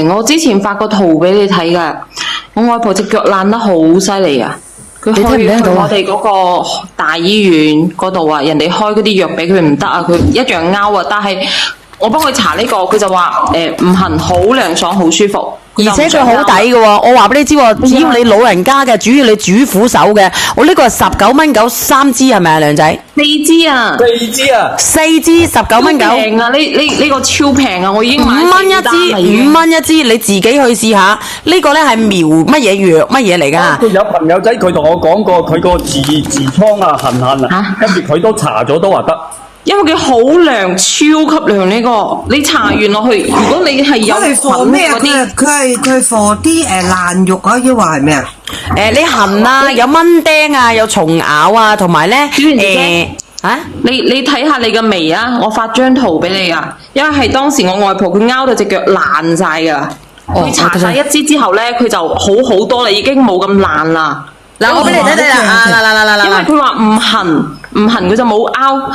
我之前發個圖俾你睇噶，我外婆隻腳爛得好犀利啊！佢你聽唔聽到啊去我哋嗰個大醫院嗰度啊，人哋開嗰啲藥俾佢唔得啊，佢一樣拗啊。但係我幫佢查呢個，佢就話唔痕，好涼爽，好舒服。而且佢好抵嘅喎，我話俾你知喎，只要你老人家嘅，主要你主婦手嘅，我呢個係19.93支係咪啊，梁仔4支啊？4支19.9，平啊！呢個超平啊！我已經買5蚊一支，5蚊一支，你自己去試下。呢個咧係苗乜嘢藥乜嘢嚟㗎？佢有朋友仔佢同我講過，佢個痔瘡啊痕啊，跟住佢都查咗都話得。因為佢好涼，超級涼呢個，你搽完落去，如果你係有佢係放咩啊？佢放啲爛肉啊，抑或係咩啊？你痕啊，有蚊叮啊，有蟲咬啊，同埋咧你睇下你嘅眉啊，我發張圖俾你啊，因為係當時我外婆佢拗到隻腳爛晒噶，佢搽晒一支之後咧，佢就好多啦，已經冇咁爛啦。嗱，我俾你睇睇啦，因為佢話唔痕佢就冇拗。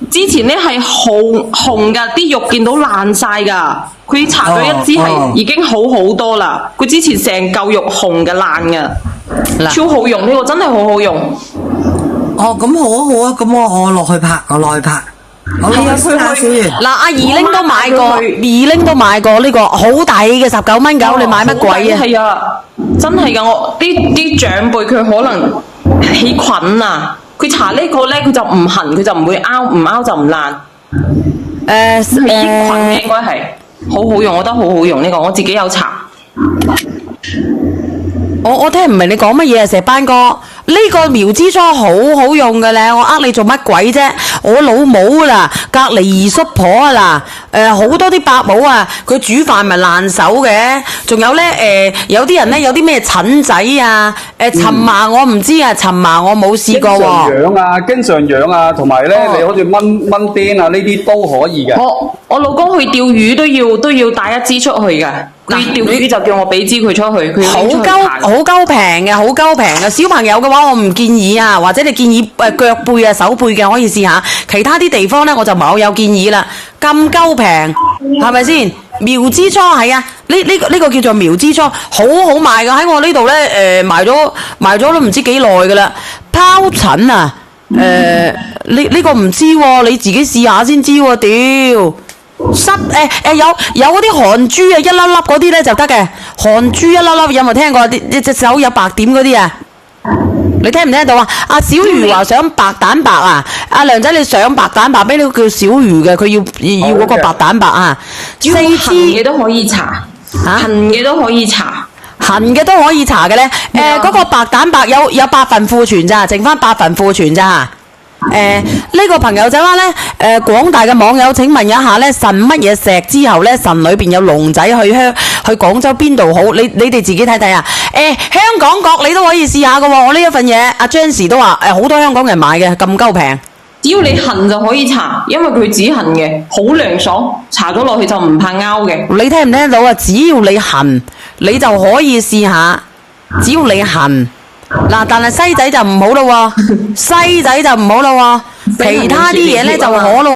之前咧係紅噶，啲肉見到爛晒噶。佢搽咗一支係已經好多啦。佢之前成嚿肉紅嘅爛嘅，超好用呢個真係好好用。哦，咁好啊好啊，咁我落去拍，我落去拍。係啊，佢小圓。嗱，阿二玲都買過，二玲都買過呢個好抵嘅19.9，你買乜鬼啊？係啊，真係噶，我啲長輩佢可能起菌啊，佢搽呢個咧佢就唔痕，佢就唔會拗，唔拗就唔爛。係益菌嘅應該係，好好用，我覺得好好用呢個，我自己有搽。我聽唔明你講乜嘢啊，石班哥？呢個苗之初好好用嘅咧，我你做乜鬼啫？我老母啦，隔離二叔婆啊嗱，好多啲伯母啊，佢煮飯咪爛手嘅。仲有咧，有啲人咧有啲咩疹仔啊，蕁麻我唔知啊，蕁麻我冇試過喎。經常養啊，同埋咧你好似蚊叮啊呢啲都可以嘅。我老公去釣魚都要帶一支出去嘅。佢釣魚就叫我俾支佢出去，佢好鳩平嘅，好鳩平嘅。小朋友嘅話我唔建議啊，或者你建議腳背啊、手背嘅可以試下。其他啲地方咧我就冇有建議啦。咁鳩平係咪先？苗之初係啊，呢個叫做苗之初，好好賣嘅，喺我呢度咧賣咗都唔知幾耐嘅啦。疱疹啊，呢個唔知喎，你自己試下先知喎，屌！有嗰啲汗珠啊，一粒粒嗰啲咧就得嘅。汗珠一粒粒有冇聽過？一隻手有白點嗰啲啊？你聽唔聽到啊？阿小魚話想白蛋白啊！阿梁仔你想白蛋白，俾你叫小魚嘅，佢要嗰個白蛋白啊。4支嘅都可以搽，痕嘅都可以搽，痕嘅都可以搽嘅咧。嗰個白蛋白有8份庫存咋，剩翻8份庫存咋。呢個朋友仔話咧，廣大嘅網友請問一下咧，腎乜嘢石之後咧，腎裏邊有龍仔去廣州邊度好？你哋自己睇睇啊！香港角你都可以試下嘅喎，我呢一份嘢，阿 Jans 都話好多香港人買嘅，咁鳩平。只要你痕就可以搽，因為佢止痕嘅，好涼爽，搽咗落去就唔怕拗嘅。你聽唔聽到啊？只要你痕，你就可以試下。只要你痕。嗱，但係西仔就唔好咯喎，西仔就唔好咯喎，其他啲嘢咧就可咯。